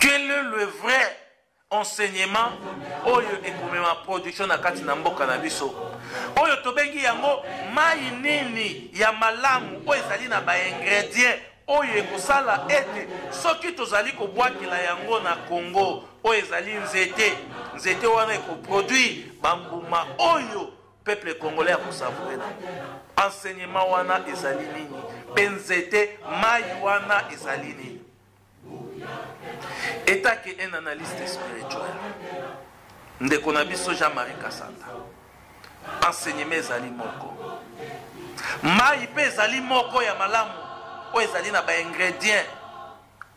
Quel est le vrai enseignement oyo ekomema production na kati na mboka na biso? Oyo tobengi yango mai nini ya malamu oyo ezali na ba ingrédients oyo ekosala ete soki tozali kobwakela yango na Congo oyo ezali nzete wana ekoproduire bambuma oyo peuple congolais akosavourer. Enseignement wana ezali nini? Benzete mai wana ezali nini? État que un analyste spirituel ndeko na biso Jean-Marie Kasanda enseignement ezali moko, mai pe ezali moko ya malamu oyo ezali na ba ingrédients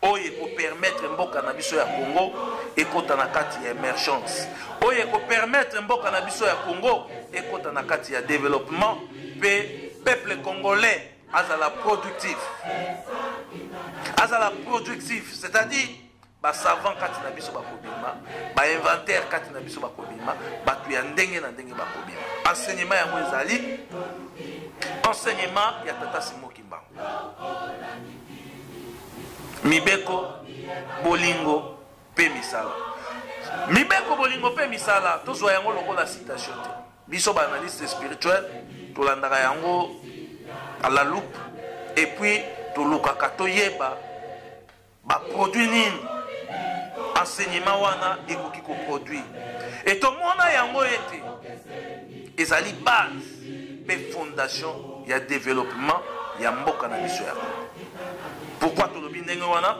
oyo ekopermettre mboka na biso ya Congo ekota na kati ya émergence, oyo ekopermettre mboka na biso ya Congo ekota na kati ya développement, pe peuple congolais azala productif, c'est-à-dire ba savant kati na biso bakobima, ba inventaire kati na biso bakobima, batu ya ndenge na ndenge bakobima. Enseignement yango ezali enseignement ya Tata Simon Kimbangu. Mibeko bolingo pe misala. Mibeko bolingo pe misala tozwa yango lokola citation te. Biso ba analyste spirituel tolandaka yango à la loupe et puis tolukaka toyeba ba produit nini enseignement wana ekoki ko produire et tomona yango ete ezali base pe fondation ya développement ya mboka na biso ya. Pourquoi tolobi ndenge wana?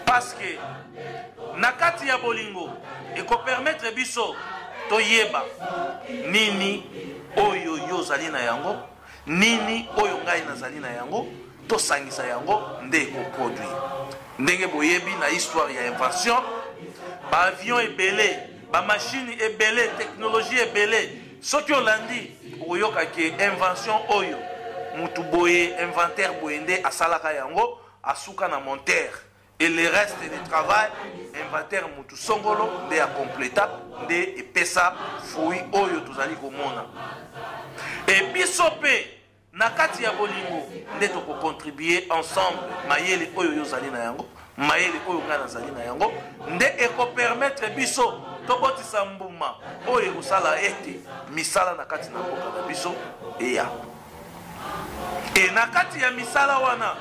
Parce que nakati ya bolingo eko permettre biso toyeba nini oyo yo zali na yango, nini oyo ngai nazali na yango, tosangisa yango nde eko produire. Ndenge boyebi na histoire ya invention, ba avion ebele, ba machine ebele, technologie ebele, soki olandi oyoka ke invention oyo mutu boye inventaire boye nde asalaka yango asuka na monteur, et le reste du travail inventaire mutu songolo nde a completa nde epesa fruit oyo tozali komona. Et biso pe na kati ya bolingo nde toko contribuer ensemble mayele oyo yo zali na yango, mayele oyo nga nazali na yango, nde eko permettre biso tobotisa mbuma oyo ekosala ete misala na kati na mboka na biso eya. Et na kati ya misala wana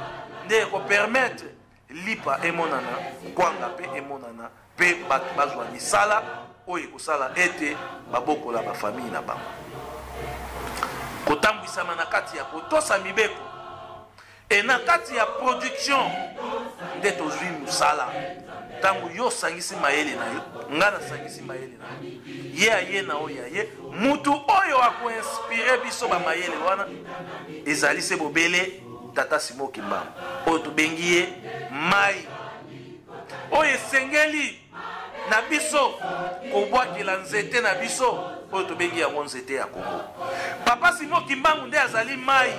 nde eko permettre lipa emonana, kwanga pe emonana, pe batu bazwa misala oyo ekosala ete babokola ba famille na bango. Kotambwisama na kati ya kotosa mibeko et na kati ya production nde tozwi musala. Tangu yo sangisi mayele na yo, nga na sangisi mayele na yo, ye aye na oya ye, mutu oyo ako inspire biso ba mayele wana ezali se bobele Tata Simon Kimbangu oyo tobengi ye mai oyo esengeli na biso kobwakela nzete na biso oyo tobengi yango nzete ya Congo. Papa Simon Kimbangu nde azali mai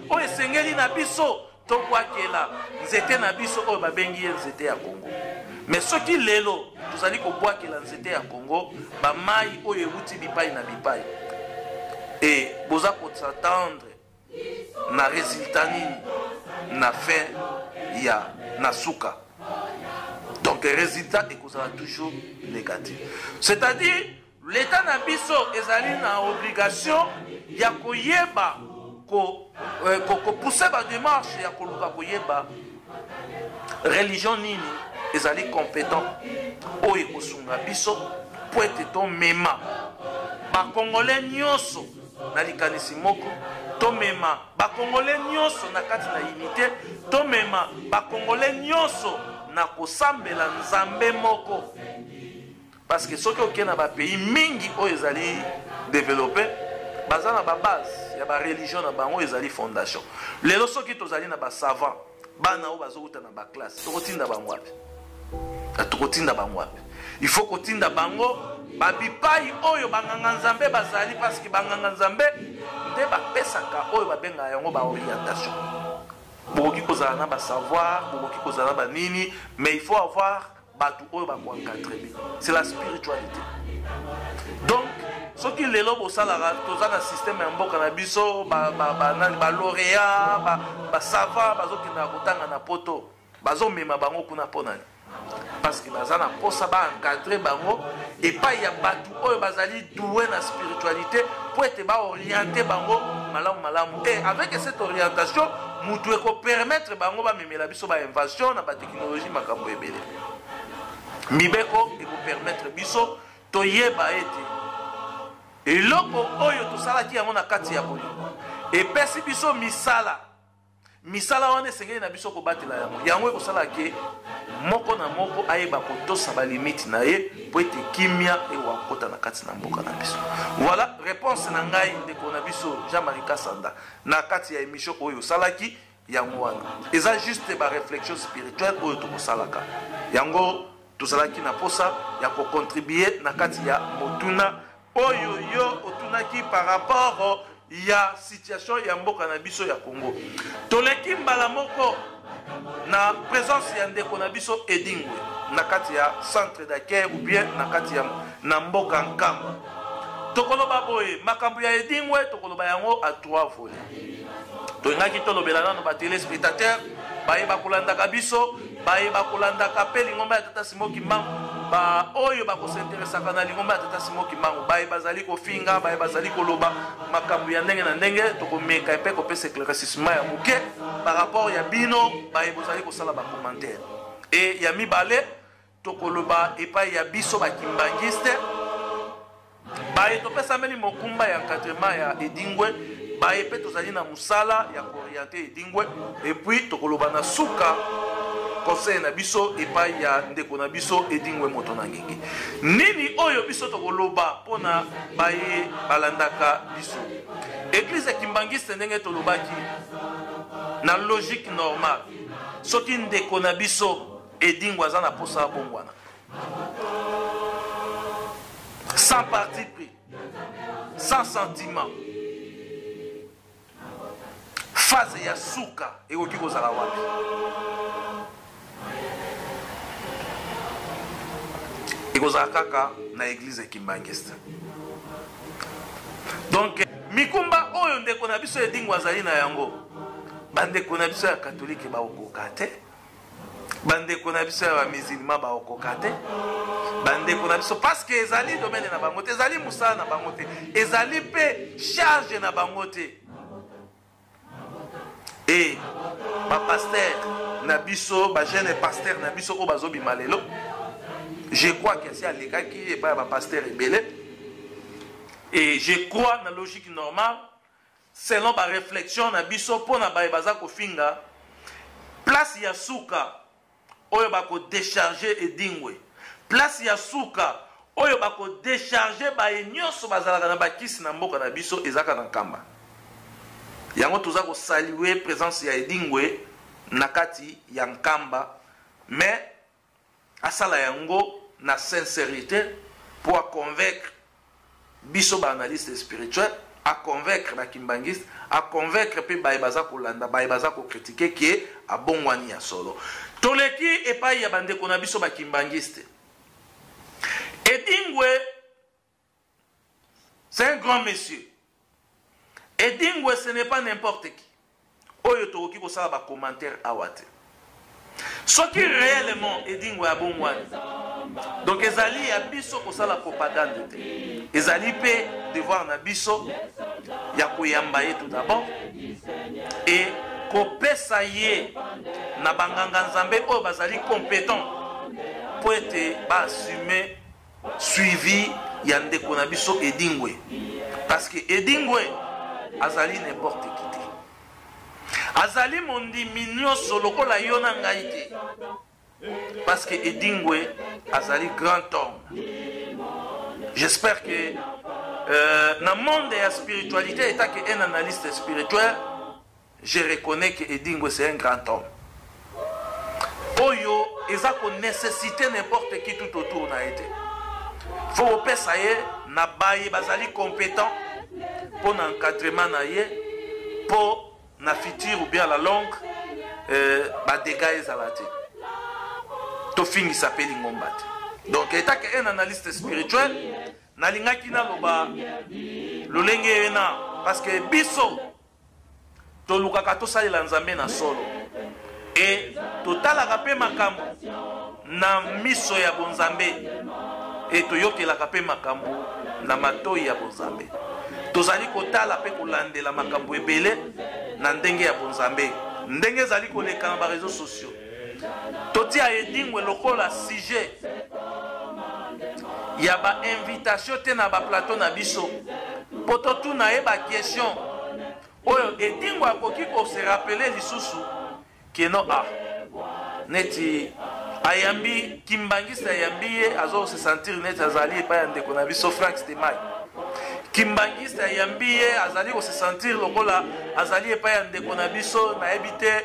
oyo esengeli na biso tobwakela nzete na biso oyo babengi ye nzete ya Congo. Mais soki lelo tozali kobwakela nzete ya Congo ba mai oyo ewuti bipai na bipai, et boza kotsatendre na résultat nini na fin ya na suka. Donc le résultat est toujours négatif. C'est-à-dire l'état na biso ezali na obligation ya koyeba ko pousser ba démarche ya koluka koyeba religion nini ezali compétent oyo kosunga biso po ete to mema ba congolais nyonso na likanisi moko, to mema ba congolais nyonso na kati na unité, to mema ba congolais nyonso na kosambela nzambe moko. Parce que soki oke na ba pays mingi oyo ezali développé baza na ba base ya ba religion na bango ezali fondation. Lelo soki tozali na ba savant bana oyo bazokuta na ba classe tokotinda bango wapi? Tokotinda bango wapi? Il faut kotinda bango babipai oyo banganga nzambe bazali, parce que banganga nzambe nde bapesaka oyo babenga yango ba orientation. Bokoki kozala na ba savoir, bokoki kozala ba nini, mais il faut avoir batu oyo bako encadrer. C'est la spiritualité. Donc soki lelo bosalaka toza na système ya mboka na biso ba lauréat ba savant bazokenda kotanga na poto, bazomema bango kuna ponani parce que baza na posa ba encadrer bango et pas ya batu oyo bazali doué na spiritualité pour être ba orienter bango malamu et avec cette orientation mutu eko permettre bango ba memela biso ba invention na ba technologie makambo ebele mibeko eko permettre biso toyeba ete eloko oyo tosalaki yango na kati ya bolingo epesi biso misala wana esengeli na biso kobatela yango ekosala ke moko na moko ayeba kotosa balimiti na ye po ete kimia ewakota na kati na mboka na biso. Voilà réponse na ngai ndeko na biso Jean-Marie Kasanda na kati ya émission oyo osalaki yango wana eza juste ba réflexion spirituelle oyo tokosalaka yango tosalaki na posa ya kocontribuer na kati ya motuna oyo yo otunaki par rapport ya situation ya mboka na biso ya Congo. Toleki mbala moko na présence ya ndeko na biso Edingwe na kati ya centre d'accueil ou bien na kati ya na mboka Nkamba. Tokoloba boye makambo ya Edingwe tokoloba yango à 3 volets. Toingaki tolobela nano ba téléspectateurs bayeba kolandaka biso bayeba kolandaka pe lingomba ya tata Simoki Mangu ba oyo bakosinteresaka na lingomba ya tata Simoki Mangu bayeba zali kofinga bayeba zali koloba makambo ya ndenge na ndenge tokomeka epe kopesa éclaircissement ya muke par rapport ya bino bayeba zali kosala ba commentaire et ya mibale tokoloba epai ya biso bakimbangiste baye topesa meli mokumba ya encadrement ya Edingwe baye pe tozali na musala ya orienter Edingwe et puis tokoloba na suka conseil na biso epai ya ndeko na biso Edingwe moto na ngenge nini oyo biso tokoloba pona baye balandaka biso église kimbangiste ndenge tolobaki na logique normale soki ndeko na biso Edingwe aza na posa bongwana sans parti pris sans sentiment phase ya suka ekoki kozala wapi ekozala kaka na église kimbangiste donc mikumba oyo ndeko na biso Edingwe azali na yango bandeko na biso ya katolike baokoka te bandeko na biso ya bamusulman baokoka te bandeko na biso parce que ezali domaine na bango te ezali musala na bango te ezali pe charge na bango te et pasteur na biso jeune pasteur na biso o bazobima lelo je crois que c'est aleka qui est pas pasteur ebele et je crois na logique normale selon ba réflexion na biso pona ba baza ko finga place ya suka oyo ba ko décharger Edingwe place ya suka oyo ba ko décharger ba nyonso bazalaka na bakisi na mboka na biso ezaka na Nkamba yango toza ko saluer présence ya Edingwe na kati ya Nkamba mais asala yango na sincérité pour convaincre biso ba analyste spirituel à convaincre ba kimbangiste à convaincre pe ba baza ko landa ba baza ko critiquer qui est a bongwani ya solo toleki epai ya bandeko na biso ba kimbangiste Edingwe c'est un grand monsieur. Edingwe ce n'est pas n'importe qui oyo tokoki kosala ba commentaire awate soki réellement Edingwe a bongwani donc ezali ya biso kosala propagande te ezali pe devoir na biso ya koyamba ye tout d'abord et kopesa ye na banganga nzambe oyo bazali compétent po ete baassume suivi ya ndeko na biso Edingwe parce que Edingwe azali n'importe qui te azali mondimi nyonso lokola yo na ngai te parce que Edingwe azali grand homme. J'espère que dans le monde de la spiritualité, étant qu'un analyste spirituel, je reconnais que Edingwe c'est un grand homme. Oyo, ils ont nécessité n'importe qui tout autour n'a été. Faut que ça y est, na baye bazali compétent pour l'encadrement na ye, pour na futur ou bien la longue, ba dégâts ezalati. Tofing s'appelle Ngombate. Donc, étant qu'un analyste spirituel, nalingaki na loba lolenge na parce que biso to lukaka to sali la nzambe na solo et totalaka mpe makambo na miso ya bonzambe et toyokelaka mpe makambo na matoi ya bonzambe. Tozali kotala mpe kolandela makambo ebele na ndenge ya bonzambe, ndenge ezali koleka na bareseau sociaux. Totia edingwe lokola sujet ya ba invitation te na ba plateau na biso po totuna ye ba question oyo edingwe akoki ko se rappeler lisusu ke no neti ayambi kimbangisa ayambi ye azo se sentir neti azali epai ya ndeko na biso Frank Stemai. Kimbangisa ayambi ye azali ko se sentir lokola azali epai ya ndeko na biso nayebi te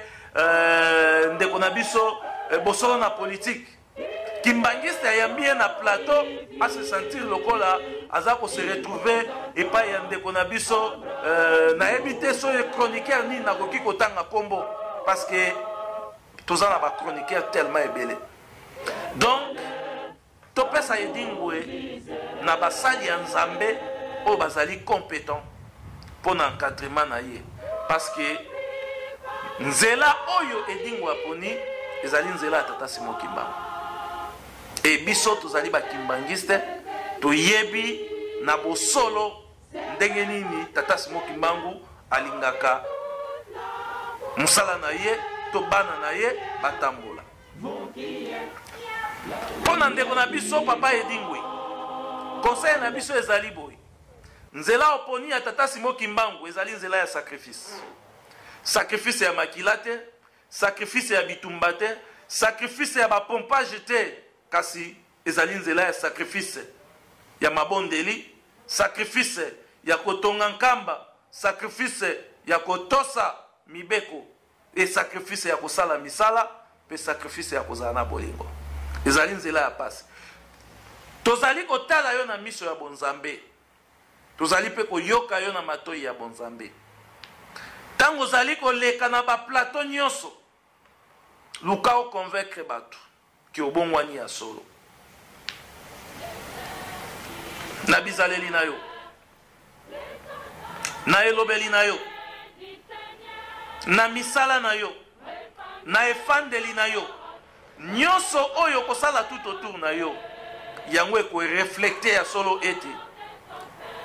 ndeko na biso bosolo na politique. Kimbangisa ayambi ye na plateau a se sentir lokola aza ko se retrouver epai ya ndeko na biso nayebi te so chroniqueur ni nakoki kotanga kombo parce que toza na ba chroniqueur tellement ebele. Donc topesa edingwe na basali ya nzambe oyo bazali compétent pour encadrement na ye parce que nzela oyo edingwe aponi ezali nzela ya tata Simon Kimbangu. E biso tozali bakimbangiste toyebi na bosolo ndenge nini tata Simon Kimbangu alingaka musala na ye to bana na ye batambola. Pona ndeko na biso papa edingwe conseil na biso ezali boy nzela oponi ya tata Simon Kimbangu ezali nzela ya sacrifice. Sacrifice ya makila te, sacrifice ya bitumba te, sacrifice ya bapompage te, kasi ezali nzela ya sacrifice ya mabondeli, sacrifice ya kotonga nkamba, sacrifice ya kotosa mibeko, et sacrifice ya kosala misala, pe sacrifice ya kozala na bolingo. Ezali nzela ya pasi. Tozali kotala yo na miso ya bonzambe, tozali pe koyoka yo na matoi ya bonzambe. Tango zali koleka na ba plateau nyonso, luka o convaincre bato ki obongwani ya solo. Na bizaleli na yo, na elobeli na yo, na misala na yo, na efandeli na yo, nyonso oyo kosala tout autour na yo, yango eko reflecte ya solo ete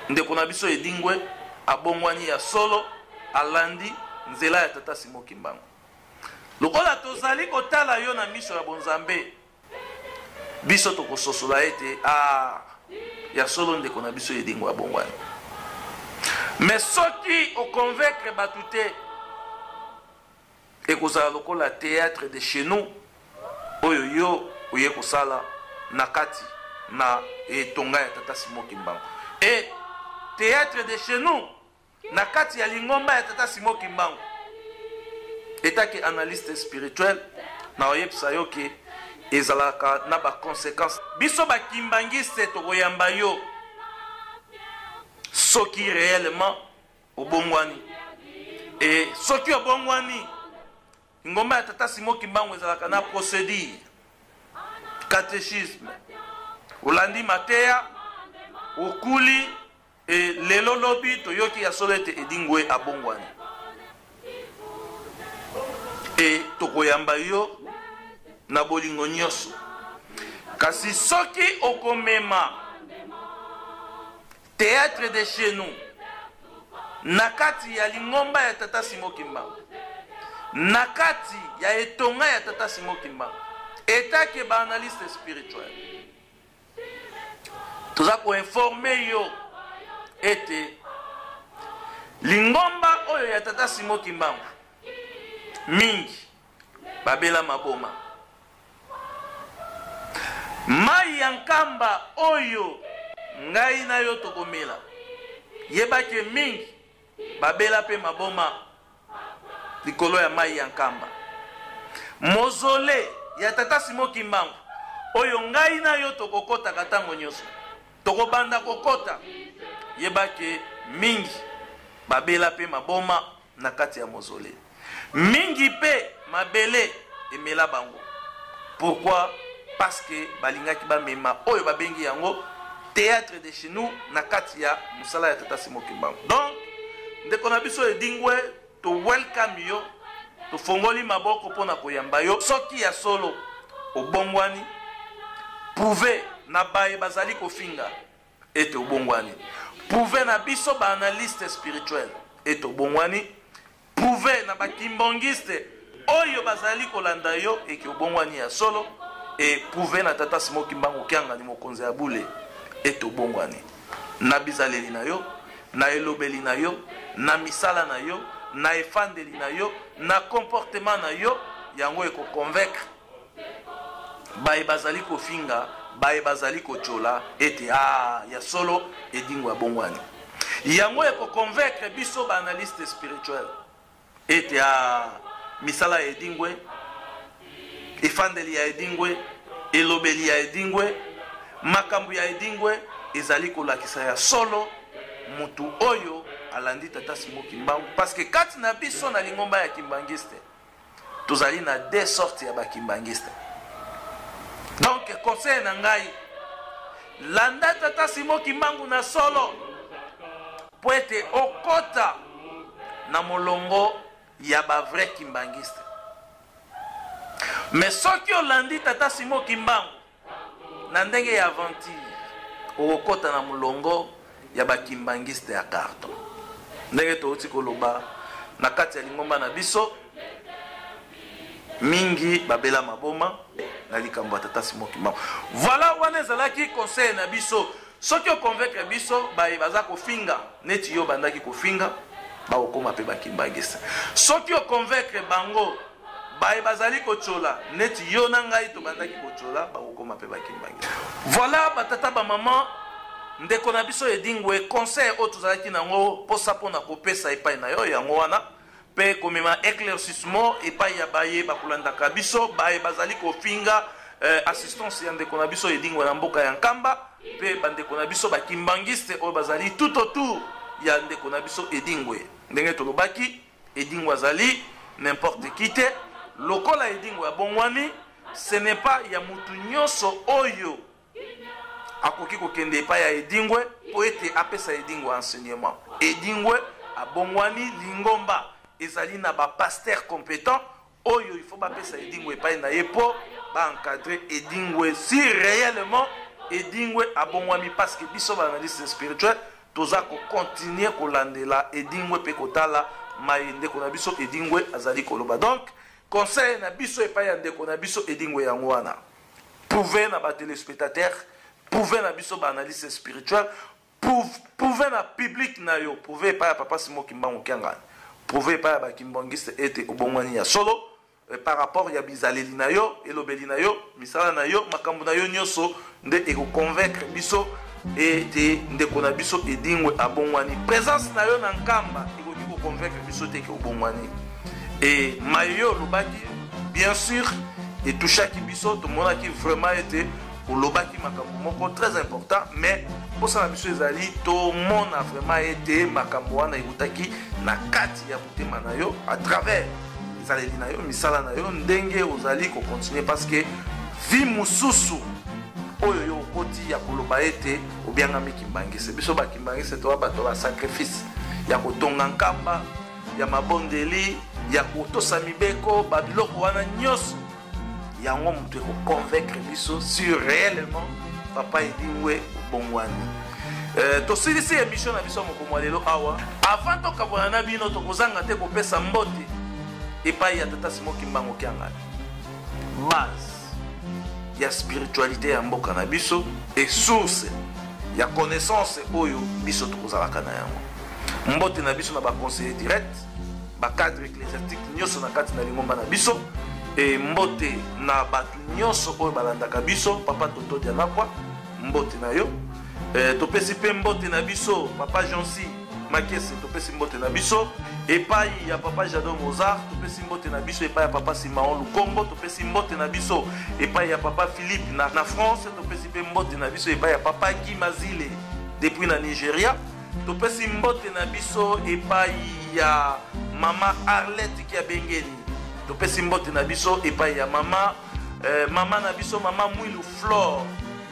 ndeko na biso edingwe abongwani ya solo alandi nzela ya tata Simon Kimbangu. Lokola tozali kotala yo na miso ya bonzambe, biso tokososola ete ya solo ndeko na biso edingwe abongwani. Mais soki o convaincre batu te ekozala lokola théâtre de chez nous oyo yo oye kosala na kati na etonga ya tata Simon Kimbangu. Et théâtre de chez nous na kati ya lingomba ya tata Simon Kimbangu etaki analyste spirituel na oyebisa yo ke ezalaka na ba conséquences. Biso ba kimbangiste tokoyamba yo soki réellement obongwani. Et soki obongwani ngomba ya tata Simon Kimbangu ezalaka na procédure, catéchisme, olandi mateya, okuli et lelo lobi toyoki ya solete edingwe abongwani. Et tokoyamba yo na bolingo nyonso. Kasi soki okomema théâtre de chez nous na kati ya lingomba ya tata Simon Kimbangu, na kati ya etonga ya tata Simon Kimbangu, etake ba analyste spirituel, toza ko informer yo ete lingomba oyo ya tata Simon Kimbangu mingi babela maboma. Mai ya nkamba oyo ngai na yo tokomela yebake mingi babela pe maboma likolo ya mai ya nkamba. Mozole ya tata Simon Kimbangu oyo ngai na yo tokokota katango nyonso tokobanda kokota yebake mingi babela pe maboma na kati ya mozole. Mingi pe mabele emela bango. Pourquoi? Parce que balingaki bamema oyo babengi yango théâtre de chez nous na kati ya musala ya tata Simon Kimbangu. Donc ndeko na biso edingwe to welcome yo tofongoli maboko mpona koyamba yo soki ya solo obongwani prouve na baye bazali kofinga ete obongwani prouve na biso baanalyste spirituel ete obongwani prouve na bakimbongiste oyo bazali kolanda yo eke obongwani ya solo e prouve na tata Simoki Mbangu Kiangani mokonzi ya bule ete obongwani na bizaleli na yo na elobeli na yo na misala na yo na efandeli na yo na comportement na yo yango eko convaincre baye bazali kofinga baye bazali kochola ete ya solo edingo ya bongwani yango eko convaincre biso baanalyste spirituel ete misala ya edingwe efandeli ya edingwe elobeli ya edingwe makambo ya edingwe ezali kolakisa ya solo mutu oyo alandi tata Simoki Mbangu parce que kati na biso na lingomba ya kimbangiste tozali na deux sortes ya bakimbangiste. Donc conseil na ngai landa tata Simoki Mbangu na solo po ete okota na molongo ya ba vrai kimbangiste. Mais soki olandi tata Simoki Mbangu na ndenge ya aventure okota na molongo ya bakimbangiste ya carton. Ndenge touti koloba na kati ya lingomba na biso mingi babela maboma na likambo ya tata Simoki Mbangu. Voilà wana ezalaki conseil na biso soki oconvaincre biso baye baza kofinga neti yo bandaki kofinga baokoma pe bakimbangiste. Soki oconvaincre bango baye bazali kochola neti yo na ngai to bandaki kochola baokoma pe bakimbangiste. Voilà batata ba maman ndeko na biso edingwe conseil o tozalaki nango posa pona kopesa epai na yo yango wana pe komema éclaircissement epai ya baye bakulandaka biso baye bazali kofinga assistance ya ndeko na biso edingwe na mboka ya Nkamba pe bandeko na biso bakimbangiste oyo bazali tout autour ya ndeko na biso edingwe ndenge tolobaki edingwe azali n'importe qui te lokola edingwe ya bongwani ce n'est pas ya mutu nyonso oyo akoki kokende epai ya edingwe po ete apesa edingwe enseignement. Edingwe abongwani lingomba ezali na bapaster compétent oyo il faut bapesa edingwe epai na ye po baencadre edingwe si réellement edingwe abongwami parce que biso baanalyste spirituel toza kocontinue kolandela edingwe mpe kotala maye ndeko na biso edingwe azali koloba. Donc conseil na biso epai ya ndeko na biso edingwe yango wana prouve na batelespectateur prouve na biso baanalyste spirituel prouve na public na yo prouve epai ya papa Simoki Mbangu Kiangani prouve epai ya bakimbangiste ete obongwani ya solo par rapport ya bizaleli na yo elobeli na yo misala na yo makambo na yo nyonso nde ekoconvaincre biso ete ndeko na biso edingwe abongwani. Présence na yo na Nkamba ekoki koconvaincre biso te ke obongwani e mayo olobaki bien sûr etouchaki biso tomonaki vraiment ete olobaki makambo moko très important mais posa na biso ezali tomona vraiment ete makambo wana ekutaki na kati ya motema na yo à travers ezaleli na yo misala na yo ndenge ozali kocontinue parce que vi mosusu oyo yo okoti ya koloba ete obiangami kimbangise biso bakimbangise toa bato ba sacrifice ya kotonga Nkamba ya mabondeli ya kotosa mibeko babiloko wana nyonso yango mutu ekoconvaincre biso sur réellement papa edingwe obongwani. Tosilisi émission na biso moko mwa lelo awa avant tokabwana na bino tokozanga te kopesa mbote epai ya tata Simoki Mbangu Kiangani base ya spiritualité ya mboka na biso et source ya connaissance oyo biso tokozalaka na yango. Mbote na biso na baconseiller direct bacadre ecclésiastique nyonso na kati na lingomba na biso e mbote na batu nyonso oyo balandaka biso papa Toto Dianakwa mbote na yo topesi pe mbote na biso papa Jonsi Makese topesi mbote na biso epai ya papa Jado Mozart topesi mbote na biso epai ya papa Simaon Lukombo topesi mbote na biso epai ya papa Philippe na France topesi pe mbote na biso epai ya papa Guy Mazile depuis na Nigeria topesi mbote na biso epai ya mama Arlette ki abengeni topesi mbote na biso epai ya mama mama na biso mama Mwilu Flore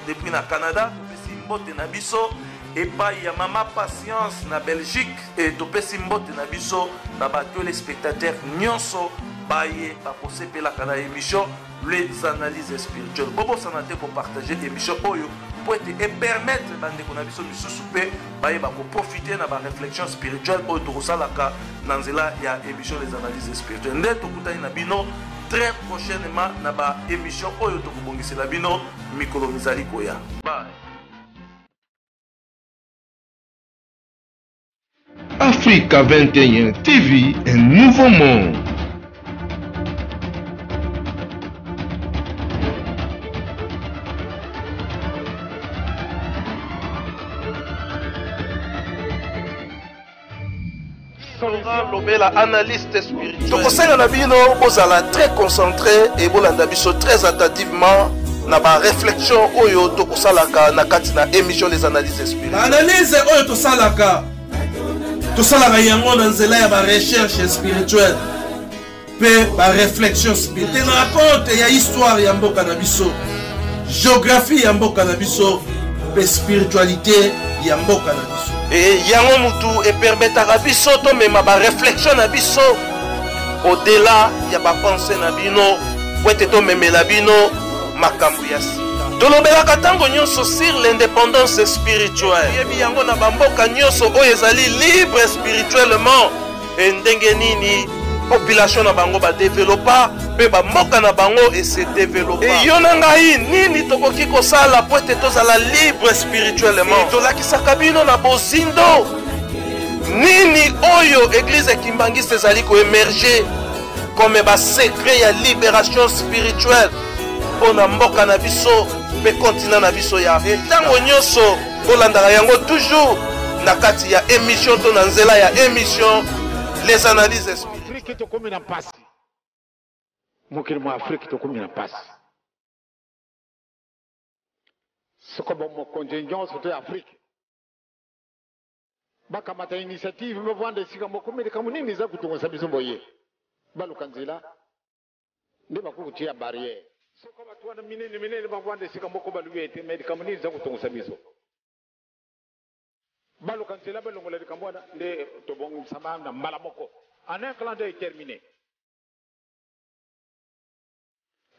depuis na Canada topesi mbote na biso epai ya mama Patience na Belgique et topesi mbote na biso na bato les spectateurs nyonso baye bakosepela kana émission les analyses spirituelles. Bobo sanate ko partager émission oyo pour et permettre bande ko na biso misusu pe baye bako profiter na ba réflexion spirituelle oyo to kosalaka na nzela ya émission les analyses spirituelles. Nde to kutani na bino très prochainement na ba émission oyo to kobongisela bino mikolo mizali koya. Bye. Africa 21 TV, un nouveau monde. Lobela analyste spirituel. Donc ça na bino bozala très concentré et bolanda biso très attentivement na ba réflexion oyo to kosalaka na kati na émission les analyses spirituelles. Analyse oyo to salaka yango na nzela ya ba recherche spirituelle pe ba réflexion spirituelle. Te raconte ya histoire ya mboka na biso, géographie ya mboka na biso pe spiritualité ya mboka na biso. Et yango mutu et permettra biso to mema ba réflexion na biso au-delà ya ba pensée na bino po ete to memela bino makambo ya sika. Tolobelaka ntango nyonso sur l'indépendance spirituelle. Yebi yango na bamboka nyonso oyo ezali libre spirituellement e ndenge nini population na bango ba développa pe bamboka na bango et se développa. E yo na ngai nini tokoki kosala po ete tozala libre spirituellement. Tolakisaka bino na bozindo nini oyo église kimbangiste ezali ko émerger comme ba secret ya libération spirituelle pona mboka na biso pe continent na biso ya ntango nyonso bolandaka yango toujours na kati ya émission to na nzela ya émission les analyses spirituelles. Afrique tokomi na mpasi, mokili mwa Afrique tokomi na mpasi. Soko mokonzi nyonso to ya Afrique bakamata initiative bavanda esika moko kama nini za kutongosa biso boye baluka nzela nde bakukutia barrière. Soko batu wana minene bavanda esika moko baluete kama nini za kutongosa biso baluka nzela balongola likambo wana nde tobongo msama na mbala moko en un clan d'œil terminé.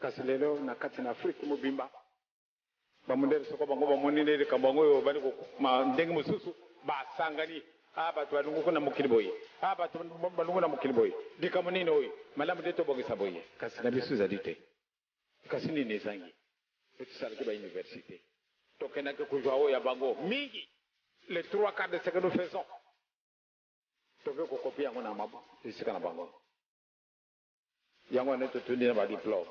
Kasi lelo na kati na Afrique mobimba bamundele soko bango bamonene likambo yango bali ko ndenge mususu basangani abatu balungu na mokili boye abatu balungu na mokili boye likambo nini oyo malamu de tobongisa boye kasi na bisu za dite kasi nini ezangi etusalaki ba université tokenaki kujwa oyo ya bango mingi les 3/4 de ce que nous faisons toke ko copier yango na mabo esika na bango yango ne totundi na ba diplôme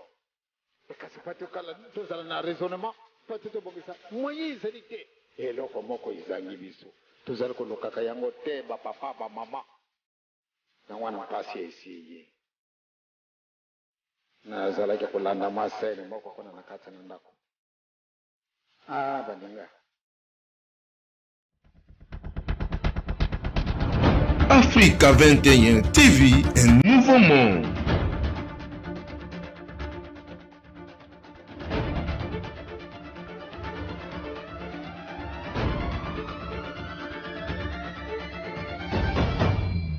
kasi pati kala tozala na raisonnement pati tobongisa moyen ezali te eloko moko ezangi biso tozali kolokaka yango te bapapa bamama na wana mpasi esiye nazalaki kolanda masene moko kona na kati na ndako baninga. Africa 21 TV, un nouveau monde.